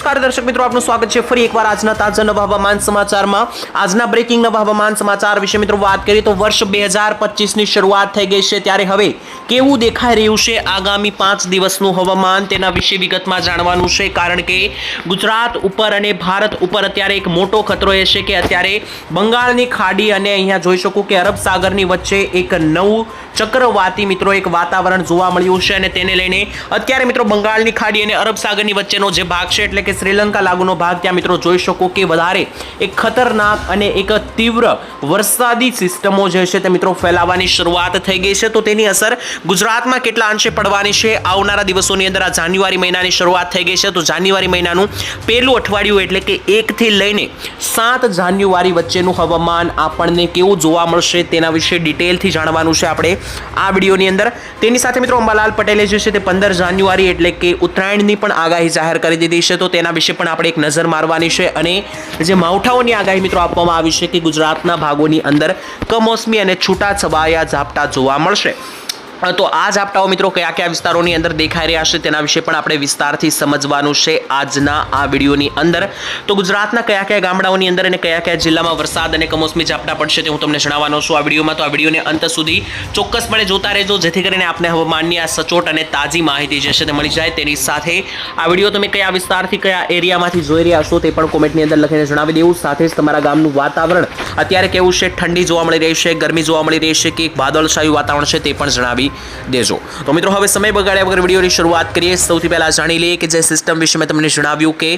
નમસ્કાર દર્શક મિત્રો, આપનું સ્વાગત છે ફરી એકવાર આજના તાજા નવા હવામાન સમાચારમાં। આજના બ્રેકિંગ નવા હવામાન સમાચાર વિશે મિત્રો વાત કરીએ તો વર્ષ 2025 ની શરૂઆત થઈ ગઈ છે, ત્યારે હવે કેવું દેખાઈ રહ્યું છે આગામી 5 દિવસનું હવામાન તેના વિશે વિગતમાં જાણવાનું છે। કારણ કે ગુજરાત ઉપર અને ભારત ઉપર અત્યારે એક મોટો ખતરો એ છે કે અત્યારે બંગાળની ખાડી અને અહીંયા જોઈ શકો કે અરબ સાગરની વચ્ચે એક નવું ચક્રવાતી મિત્રો એક વાતાવરણ જોવા મળ્યું છે અને તેને લઈને અત્યારે મિત્રો બંગાળની ખાડી અને અરબ સાગરની વચ્ચેનો જે ભાગ છે એટલે કે શ્રીલંકા લાગુનો ભાગ ત્યાં મિત્રો જોઈ શકો કે વધારે એક ખતરનાક અને એક તીવ્ર વરસાદી સિસ્ટમો જે છે તે મિત્રો ફેલાવાની શરૂઆત થઈ ગઈ છે। તો તેની અસર ગુજરાતમાં કેટલા અંશે પડવાની છે આવનારા દિવસોની અંદર। આ જાન્યુઆરી મહિનાની શરૂઆત થઈ ગઈ છે, તો જાન્યુઆરી મહિનાનું પહેલું અઠવાડિયું એટલે કે 1 થી લઈને 7 જાન્યુઆરી વચ્ચેનું હવામાન આપણને કેવું જોવા મળશે તેના વિશે ડિટેલથી જાણવાનું છે આપણે આ વિડીયોની અંદર। તેની સાથે મિત્રો અંબાલાલ પટેલે જે છે તે 15 જાન્યુઆરી એટલે કે ઉત્તરાયણની પણ આગાહી જાહેર કરી દીધી છે, તો તેના વિશે પણ આપણે એક નજર મારવાની છે। અને જે માવઠાઓની આગાહી મિત્રો આપવામાં આવી છે કે ગુજરાતના ભાગોની અંદર કમોસમી અને છૂટાછવાયા ઝાપટા જોવા મળશે। તો આ ઝાપટાઓ મિત્રો કયા કયા વિસ્તારોની અંદર દેખાઈ રહ્યા છે તેના વિશે પણ આપણે વિસ્તારથી સમજવાનું છે આજના આ વિડીયોની અંદર। તો ગુજરાતના કયા કયા ગામડાઓની અંદર અને કયા કયા જિલ્લામાં વરસાદ અને કમોસમી ઝાપટા પડશે તે હું તમને જણાવવાનો છું આ વિડીયોમાં। તો આ વિડીયોને અંત સુધી ચોક્કસપણે જોતા રહેજો, જેથી કરીને આપને હવામાનની આ સચોટ અને તાજી માહિતી જે છે તે મળી જાય। તેની સાથે આ વિડીયો તમે કયા વિસ્તારથી કયા એરિયામાંથી જોઈ રહ્યા છો તે પણ કોમેન્ટની અંદર લખીને જણાવી દેવું। સાથે જ તમારા ગામનું વાતાવરણ અત્યારે કેવું છે, ઠંડી જોવા મળી રહી છે, ગરમી જોવા મળી રહી છે કે વાદળછાયું વાતાવરણ છે તે પણ જણાવી દેજો। તો મિત્રો હવે સમય બગાડ્યા વગર વિડીયોની શરૂઆત કરીએ। સૌથી પહેલા જાણી લઈએ કે જે સિસ્ટમ વિશે મેં તમને જણાવ્યું કે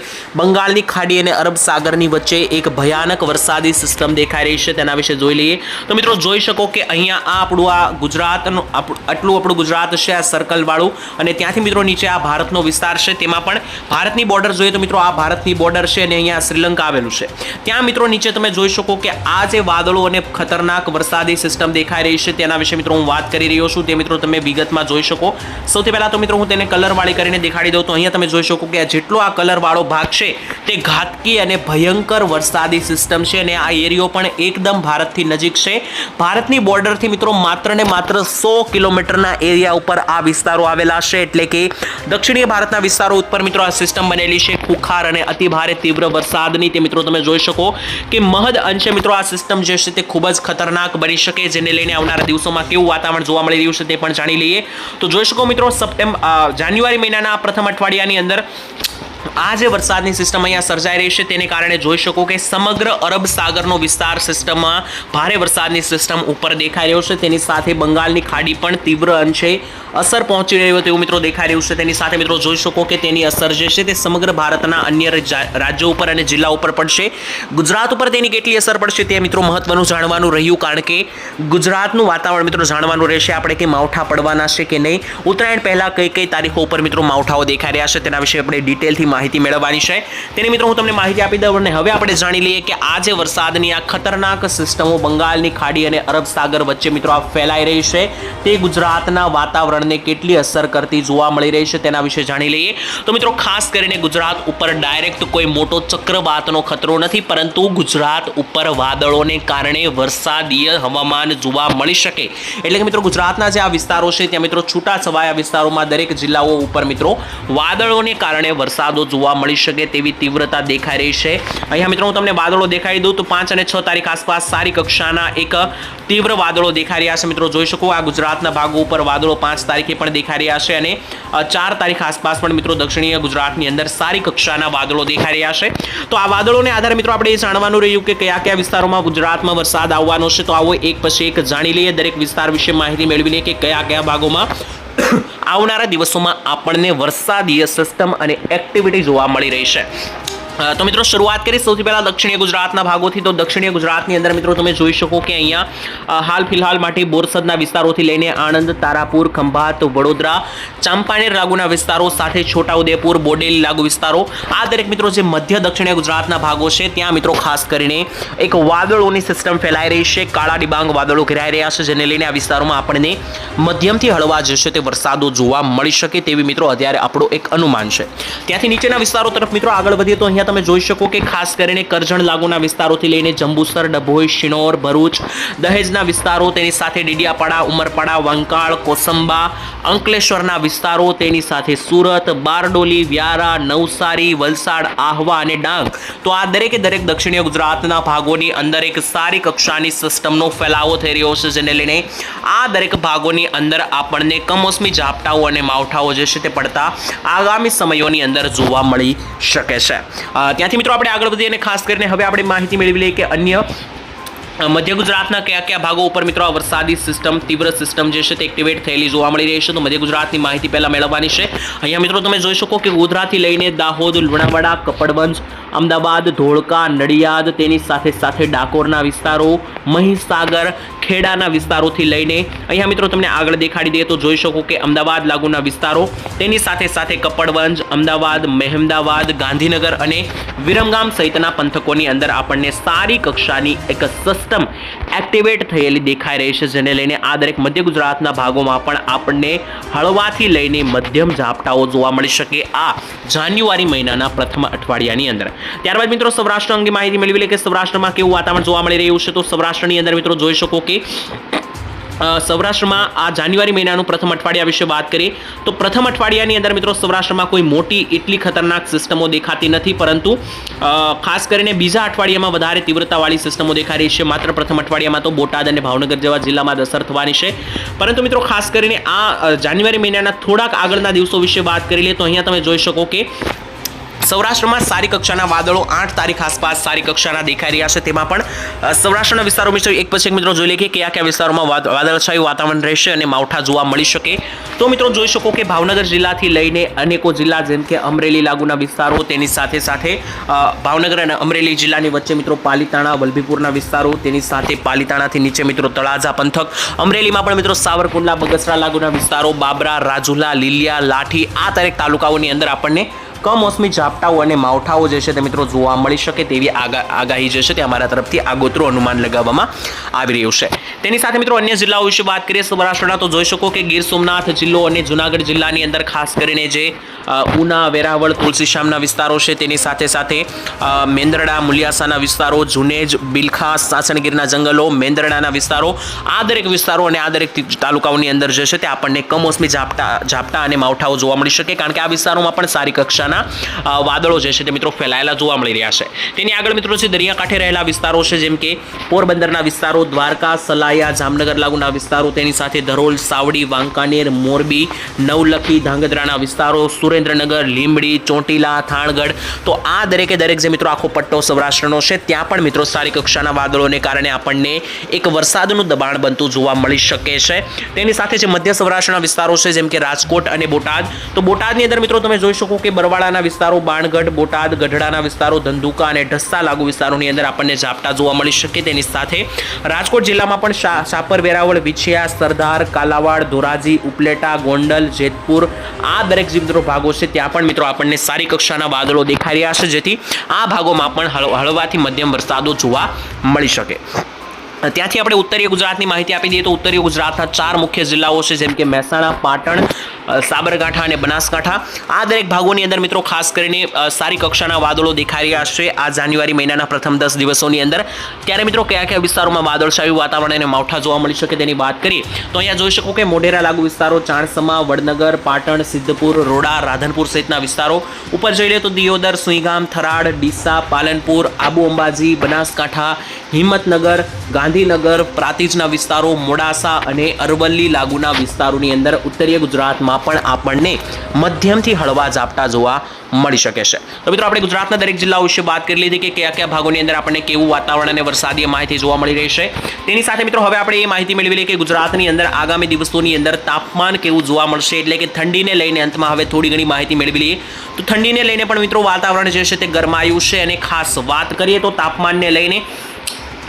બંગાળની ખાડી અને અરબ સાગરની વચ્ચે એક ભયાનક વરસાદી સિસ્ટમ દેખાઈ રહી છે, તેના વિશે જોઈ લઈએ। તો મિત્રો જોઈ શકો કે અહીંયા આ આપણું આ ગુજરાતનું આટલું આપણું ગુજરાત છે આ સર્કલ વાળું, અને ત્યાંથી મિત્રો નીચે આ ભારતનો વિસ્તાર છે, તેમાં પણ ભારતની બોર્ડર જોઈએ તો મિત્રો આ ભારતની બોર્ડર છે અને અહીંયા શ્રીલંકા આવેલું છે। ત્યાં મિત્રો નીચે તમે જોઈ શકો કે આ જે વાદળો અને ખતરનાક વરસાદી સિસ્ટમ દેખાઈ રહી છે તેના વિશે મિત્રો હું વાત કરી રહ્યો છું, તે મિત્રો તમે વિગતમાં જોઈ શકો। સૌથી પહેલા તો મિત્રો હું તેને કલર વાળી કરીને દેખાડી દઉં તો અહીંયા તમે જોઈ શકો કે જેટલો આ કલર વાળો ભાગ છે તે ઘાતકી અને ભયંકર વરસાદી સિસ્ટમ છે અને આ એરિયો પણ એકદમ ભારતથી નજીક છે। ભારતની બોર્ડરથી મિત્રો માત્ર ને માત્ર 100 કિલોમીટરના એરિયા ઉપર આ વિસ્તારો આવેલા છે, એટલે કે દક્ષિણીય ભારતના વિસ્તારો ઉપર મિત્રો આ સિસ્ટમ બનેલી છે ખુખાર અને અતિ ભારે તીવ્ર વરસાદની। તે મિત્રો તમે જોઈ શકો કે મહદ અંશે મિત્રો આ સિસ્ટમ જે છે તે ખૂબ જ ખતરનાક બની શકે, જેને લઈને આવનારા દિવસોમાં કેવું વાતાવરણ જોવા મળી રહ્યું છે તે પણ જાણી લઈએ। તો જોઈ શકો મિત્રો જાન્યુઆરી મહિનાના પ્રથમ અઠવાડિયાની અંદર આ જે વરસાદની સિસ્ટમ અહીંયા સર્જાઈ રહી છે તેને કારણે જોઈ શકો કે સમગ્ર અરબ સાગરનો વિસ્તાર સિસ્ટમમાં ભારે વરસાદની સિસ્ટમ ઉપર દેખાઈ રહ્યો છે। તેની સાથે બંગાળની ખાડી પણ તીવ્ર અંશે અસર પહોંચી રહ્યો તેવું મિત્રો દેખાઈ રહ્યું છે। તેની સાથે મિત્રો જોઈ શકો કે તેની અસર જે છે તે સમગ્ર ભારતના અન્ય રાજ્યો ઉપર અને જિલ્લા ઉપર પડશે। ગુજરાત ઉપર તેની કેટલી અસર પડશે તે મિત્રો મહત્વનું જાણવાનું રહ્યું, કારણ કે ગુજરાતનું વાતાવરણ મિત્રો જાણવાનું રહેશે આપણે કે માવઠા પડવાના છે કે નહીં, ઉત્તરાયણ પહેલા કઈ કઈ તારીખો ઉપર મિત્રો માવઠાઓ દેખાઈ રહ્યા છે તેના વિશે આપણે ડિટેલથી માહિતી મેળવવાની છે। તેની મિત્રો હું તમને માહિતી આપી દઉં અને હવે આપણે જાણી લઈએ કે આ જે વરસાદની આ ખતરનાક સિસ્ટમો બંગાળની ખાડી અને અરબ સાગર વચ્ચે મિત્રો આ ફેલાઈ રહી છે તે ગુજરાતના વાતાવરણને કેટલી અસર કરતી જોવા મળી રહી છે તેના વિશે જાણી લઈએ। તો મિત્રો ખાસ કરીને ગુજરાત ઉપર ડાયરેક્ટ કોઈ મોટો ચક્રવાતનો ખતરો નથી, પરંતુ ગુજરાત ઉપર વાદળોને કારણે વરસાદીય હવામાન જોવા મળી શકે, એટલે કે મિત્રો ગુજરાતના જે આ વિસ્તારો છે ત્યાં મિત્રો છૂટાછવાયા વિસ્તારોમાં દરેક જિલ્લાઓ ઉપર મિત્રો વાદળોને કારણે વરસાદો જોવા મળી શકે તેવી તીવ્રતા દેખાઈ રહી છે। અહીંયા મિત્રો હું તમને વાદળો દેખાડી દઉં તો 5 અને 6 તારીખ આસપાસ સારી કક્ષાના એક તીવ્ર વાદળો દેખાઈ રહ્યા છે। મિત્રો જોઈ શકો આ ગુજરાતના ભાગો ઉપર વાદળો 5 તારીખે પણ દેખાઈ રહ્યા છે અને 4 તારીખ આસપાસ પણ મિત્રો દક્ષિણીય ગુજરાતની અંદર સારી કક્ષાના વાદળો દેખાઈ રહ્યા છે। તો આ વાદળોને આધારે મિત્રો આપણે એ જાણવાનું રહ્યું કે કયા કયા વિસ્તારોમાં ગુજરાતમાં વરસાદ આવવાનો છે। તો આવો એક પછી એક જાણી લઈએ, દરેક વિસ્તાર વિશે માહિતી મેળવી લઈએ કે કયા કયા ભાગોમાં આવનારા દિવસોમાં આપણને વરસાદીય સિસ્ટમ અને એક્ટિવિટી જોવા મળી રહી છે। તો મિત્રો શરૂઆત કરીએ સૌથી પહેલા દક્ષિણીય ગુજરાતના ભાગોથી। તો દક્ષિણીય ગુજરાતની અંદર મિત્રો તમે જોઈ શકો કે અહીંયા હાલ ફિલહાલ માટે બોરસદના વિસ્તારોથી લઈને આણંદ, તારાપુર, ખંભાત, વડોદરા, ચાંપાનેર લાગુના વિસ્તારો સાથે છોટાઉદેપુર, બોડેલી લાગુ વિસ્તારો, આ દરેક મિત્રો જે મધ્ય દક્ષિણીય ગુજરાતના ભાગો છે ત્યાં મિત્રો ખાસ કરીને એક વાદળોની સિસ્ટમ ફેલાઈ રહી છે, કાળા ડિબાંગ વાદળો ઘેરાઈ રહ્યા છે, જેને લઈને આ વિસ્તારોમાં આપણને મધ્યમથી હળવા જે છે તે વરસાદો જોવા મળી શકે તેવી મિત્રો અત્યારે આપણું એક અનુમાન છે। ત્યાંથી નીચેના વિસ્તારો તરફ મિત્રો આગળ વધીએ તો અહીંયા અહીંયા તમે જોઈ શકો કે ખાસ કરીને કરજણ લાગુના વિસ્તારોથી લઈને જંબુસર, ડભોઈ, શિનોર, ભરૂચ, દહેજના વિસ્તારો, તેની સાથે ડીડિયાપાડા, ઉમરપાડા, વંકાળ, કોસંબા, અંકલેશ્વરના વિસ્તારો, તેની સાથે સુરત, બારડોલી, વ્યારા, નવસારી, વલસાડ, આહવા અને ડાંગ. તો આ દરેકે દરેક દક્ષિણીય ગુજરાતના ભાગોની અંદર એક સારી કક્ષાની સિસ્ટમનો ફેલાવો થઈ રહ્યો છે, જેને લઈને આ દરેક ભાગોની અંદર આપણને કમોસમી ઝાપટાઓ અને માવઠાઓ જે છે તે પડતા આગામી સમયોની અંદર જોવા મળી શકે છે. ત્યાંથી મિત્રો આપણે આગળ વધીએ અને ખાસ કરીને હવે આપણે માહિતી મેળવી લઈએ કે અન્ય મધ્ય ગુજરાતના કયા કયા ભાગો ઉપર મિત્રો આ વરસાદી સિસ્ટમ, તીવ્ર સિસ્ટમ જે છે તે એક્ટિવેટ થયેલી જોવા મળી રહી છે. તો મધ્ય ગુજરાતની માહિતી પહેલા મેળવવાની છે. અહીંયા મિત્રો તમે જોઈ શકો કે ગોધરાથી લઈને દાહોદ, લુણાવાડા, કપડવંજ, અમદાવાદ, ધોળકા, નડિયાદ, તેની સાથે સાથે ડાકોરના વિસ્તારો, મહીસાગર, ખેડાના વિસ્તારોથી લઈને અહીંયા મિત્રો તમને આગળ દેખાડી દઈએ તો જોઈ શકો કે અમદાવાદ લાગુના વિસ્તારો, તેની સાથે સાથે કપડવંજ, અમદાવાદ, મહેમદાવાદ, ગાંધીનગર અને વિરમગામ સહિતના પંથકોની અંદર આપણને સારી કક્ષાની એક સિસ્ટમ એક્ટિવેટ થયેલી દેખાઈ રહી છે, જેને લઈને આ દરેક મધ્ય ગુજરાતના ભાગોમાં પણ આપણને હળવાથી લઈને મધ્યમ ઝાપટાઓ જોવા મળી શકે આ જાન્યુઆરી મહિનાના પ્રથમ અઠવાડિયાની અંદર. ત્યારબાદ મિત્રો સૌરાષ્ટ્ર અંગે માહિતી મેળવી લે કે સૌરાષ્ટ્રમાં કેવું વાતાવરણ જોવા મળી રહ્યું છે. તો સૌરાષ્ટ્રની અંદર મિત્રો જોઈ શકો કે સૌરાષ્ટ્રમાં આ જાન્યુઆરી મહિનાનું પ્રથમ અઠવાડિયા વિશે વાત કરીએ તો પ્રથમ અઠવાડિયાની અંદર મિત્રો સૌરાષ્ટ્રમાં કોઈ મોટી એટલી ખતરનાક સિસ્ટમો દેખાતી નથી, પરંતુ ખાસ કરીને બીજા અઠવાડિયામાં વધારે તીવ્રતાવાળી સિસ્ટમો દેખાઈ રહી છે. માત્ર પ્રથમ અઠવાડિયામાં તો બોટાદ અને ભાવનગર જેવા જિલ્લામાં અસર થવાની છે, પરંતુ મિત્રો ખાસ કરીને આ જાન્યુઆરી મહિનાના થોડાક આગળના દિવસો વિશે વાત કરી લઈએ તો અહીંયા તમે જોઈ શકો કે સૌરાષ્ટ્રમાં સારી કક્ષાના વાદળો 8 તારીખ આસપાસ સારી કક્ષાના દેખાઈ રહ્યા છે. તેમાં પણ સૌરાષ્ટ્રના વિસ્તારો મિત્રો એક પછી એક મિત્રો જોઈ લઈએ કે કયા કયા વિસ્તારોમાં વાદળછાયું વાતાવરણ રહેશે અને માવઠા જોવા મળી શકે. તો મિત્રો જોઈ શકો કે ભાવનગર જિલ્લાથી લઈને અનેકો જિલ્લા જેમ કે અમરેલી લાગુના વિસ્તારો, તેની સાથે સાથે ભાવનગર અને અમરેલી જિલ્લાની વચ્ચે મિત્રો પાલીતાણા, વલભીપુરના વિસ્તારો, તેની સાથે પાલીતાણાથી નીચે મિત્રો તળાજા પંથક, અમરેલીમાં પણ મિત્રો સાવરકુંડલા, બગસરા લાગુના વિસ્તારો, બાબરા, રાજુલા, લીલિયા, લાઠી, આ દરેક તાલુકાઓની અંદર આપણને કમોસમી ઝાપટાઓ અને માવઠાઓ જે છે તે મિત્રો જોવા મળી શકે તેવી આગાહી જે છે તે અમારા તરફથી આગોતરું અનુમાન લગાવવામાં આવી રહ્યું છે. તેની સાથે મિત્રો અન્ય જિલ્લાઓ વિશે વાત કરીએ સૌરાષ્ટ્રના તો જોઈ શકો કે ગીર સોમનાથ જિલ્લો અને જુનાગઢ જિલ્લાની અંદર ખાસ કરીને જે ઉના, વેરાવળ, તુલસીશ્યામના વિસ્તારો છે, તેની સાથે સાથે મેંદરડા, મુલિયાસાના વિસ્તારો, જુનેજ, બિલખા, સાસણગીરના જંગલો, મેંદરડાના વિસ્તારો, આ દરેક વિસ્તારો અને આ દરેક તાલુકાઓની અંદર જે છે તે આપણને કમોસમી ઝાપટા અને માવઠાઓ જોવા મળી શકે, કારણ કે આ વિસ્તારોમાં પણ સારી કક્ષા વાદળો જે છે તે મિત્રો ફેલાયેલા જોવા મળી રહ્યા છે. તેની આગળ મિત્રો છે દરિયાકાંઠે રહેલા વિસ્તારો છે, જેમ કે પોરબંદરના વિસ્તારો, દ્વારકા, સલાયા, જામનગર લાગુના વિસ્તારો, તેની સાથે ધરોલ, સાવડી, વાંકાનેર, મોરબી, નવલખી, ધાંગધ્રાના વિસ્તારો, સુરેન્દ્રનગર, લીંબડી, ચોટીલા, થાણગઢ. તો આ દરેકે દરેક જે મિત્રો આખો પટ્ટો સૌરાષ્ટ્રનો છે ત્યાં પણ મિત્રો સારી કક્ષાના વાદળોને કારણે આપણને એક વરસાદનું દબાણ બનતું જોવા મળી શકે છે. તેની સાથે જે મધ્ય સૌરાષ્ટ્રના વિસ્તારો છે, જેમ કે રાજકોટ અને બોટાદ, તો બોટાદની અંદર મિત્રો તમે જોઈ શકો કે બરવાળાના વિસ્તારો, બાણગઢ, બોટાદ, ગઢડાના વિસ્તારો, ધંધુકા અને ઢસ્સા લાગુ વિસ્તારોની અંદર આપણને ઝાપટા જોવા મળી શકે. તેની સાથે રાજકોટ જિલ્લામાં પણ શાપર, વેરાવળ, વિછિયા, સરદાર, કાલાવાડ, ધોરાજી, ઉપલેટા, ગોંડલ, જેતપુર, આ દરેક જે મિત્રો ભાગો છે ત્યાં પણ મિત્રો આપણને સારી કક્ષાના વાદળો દેખાઈ રહ્યા છે, જેથી આ ભાગોમાં પણ હળવાથી મધ્યમ વરસાદો જોવા મળી શકે. ત્યાંથી આપણે ઉત્તરીય ગુજરાતની માહિતી આપી દઈએ તો ઉત્તરીય ગુજરાતના 4 મુખ્ય જિલ્લાઓ છે, જેમ કે મહેસાણા, પાટણ, સાબરકાંઠા અને બનાસકાંઠા. આ દરેક ભાગોની અંદર મિત્રો ખાસ કરીને સારી કક્ષાના વાદળો દેખાઈ રહ્યા છે આ જાન્યુઆરી મહિનાના પ્રથમ 10 દિવસોની અંદર. ત્યારે મિત્રો કયા કયા વિસ્તારોમાં વાદળછાયું વાતાવરણ અને માવઠા જોવા મળી શકે તેની વાત કરીએ તો અહીંયા જોઈ શકો કે મોઢેરા લાગુ વિસ્તારો, ચાણસમા, વડનગર, પાટણ, સિદ્ધપુર, રોડા, રાધનપુર સહિતના વિસ્તારો. ઉપર જોઈ લઈએ તો દિયોદર, સુઈગામ, થરાદ, ડીસા, પાલનપુર, આબુ અંબાજી, બનાસકાંઠા, હિંમતનગર, ગાંધીનગર, પ્રાતિજના વિસ્તારો, મોડાસા અને અરવલ્લી લાગુના વિસ્તારોની અંદર ઉત્તરીય ગુજરાતમાં પણ આપણને મધ્યમથી હળવા ઝાપટા જોવા મળી શકે છે. તો મિત્રો આપણે ગુજરાતના દરેક જિલ્લાઓ વિશે વાત કરી લીધી કે કયા કયા ભાગોની અંદર આપણને કેવું વાતાવરણ અને વરસાદીય માહિતી જોવા મળી રહી છે. તેની સાથે મિત્રો હવે આપણે એ માહિતી મેળવી લઈએ કે ગુજરાતની અંદર આગામી દિવસોની અંદર તાપમાન કેવું જોવા મળશે, એટલે કે ઠંડીને લઈને અંતમાં હવે થોડી ઘણી માહિતી મેળવી લઈએ. તો ઠંડીને લઈને પણ મિત્રો વાતાવરણ જે છે તે ગરમાયું છે, અને ખાસ વાત કરીએ તો તાપમાનને લઈને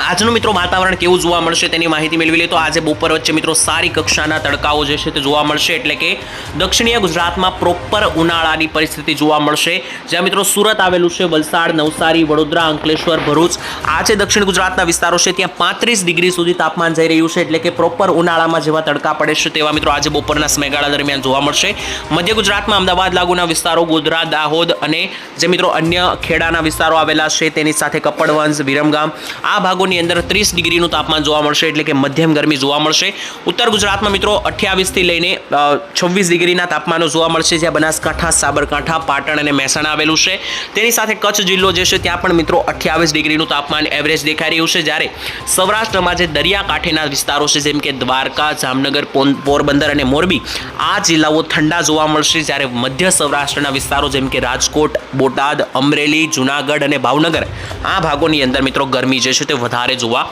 આજનું મિત્રો વાતાવરણ કેવું જોવા મળશે તેની માહિતી મેળવી લે તો આજે બપોર વચ્ચે મિત્રો સારી કક્ષાના તડકાઓ જે છે તે જોવા મળશે, એટલે કે દક્ષિણીય ગુજરાતમાં પ્રોપર ઉનાળાની પરિસ્થિતિ જોવા મળશે. જ્યાં મિત્રો સુરત આવેલું છે, વલસાડ, નવસારી, વડોદરા, અંકલેશ્વર, ભરૂચ આ જે દક્ષિણ ગુજરાતના વિસ્તારો છે ત્યાં 35 ડિગ્રી સુધી તાપમાન જઈ રહ્યું છે, એટલે કે પ્રોપર ઉનાળામાં જેવા તડકા પડે છે તેવા મિત્રો આજે બપોરના સમયગાળા દરમિયાન જોવા મળશે. મધ્ય ગુજરાતમાં અમદાવાદ લાગુના વિસ્તારો, ગોધરા, દાહોદ અને જે મિત્રો અન્ય ખેડાના વિસ્તારો આવેલા છે તેની સાથે કપડવંજ, વિરમગામ આ ભાગોની અંદર 30 ડિગ્રીનું તાપમાન જોવા મળશે, એટલે કે મધ્યમ ગરમી જોવા મળશે. ઉત્તર ગુજરાતમાં મિત્રો 28 થી લઈને 26 ડિગ્રીના તાપમાનો જોવા મળશે, જ્યાં બનાસકાંઠા, સાબરકાંઠા, પાટણ અને મહેસાણા આવેલું છે. તેની સાથે કચ્છ જિલ્લો જે છે ત્યાં પણ મિત્રો 28 ડિગ્રીનું તાપમાન એવરેજ દેખાઈ રહ્યું છે. જ્યારે સૌરાષ્ટ્રમાં જે દરિયાકાંઠેના વિસ્તારો છે જેમ કે દ્વારકા, જામનગર, પોરબંદર અને મોરબી આ જિલ્લાઓ ઠંડા જોવા મળશે. જ્યારે મધ્ય સૌરાષ્ટ્રના વિસ્તારો જેમ કે રાજકોટ, બોટાદ, અમરેલી, જુનાગઢ અને ભાવનગર આ ભાગોની અંદર મિત્રો ગરમી જે છે તે વધારે જોવા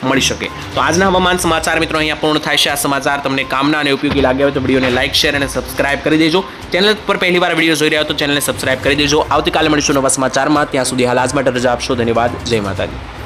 મળી શકે. તો આજના હવામાન સમાચાર મિત્રો અહીંયા પૂર્ણ થાય છે. આ સમાચાર તમને કામના અને ઉપયોગી લાગ્યા હોય તો વિડીયોને લાઇક, શેર અને સબસ્ક્રાઇબ કરી દેજો. ચેનલ પર પહેલીવાર વિડીયો જોઈ રહ્યા હો તો ચેનલને સબસ્ક્રાઇબ કરી દેજો. આવતીકાલે મળીશું નવા સમાચારમાં. ત્યાં સુધી હાલ આજ માટે રજા આપશો. ધન્યવાદ. જય માતાજી.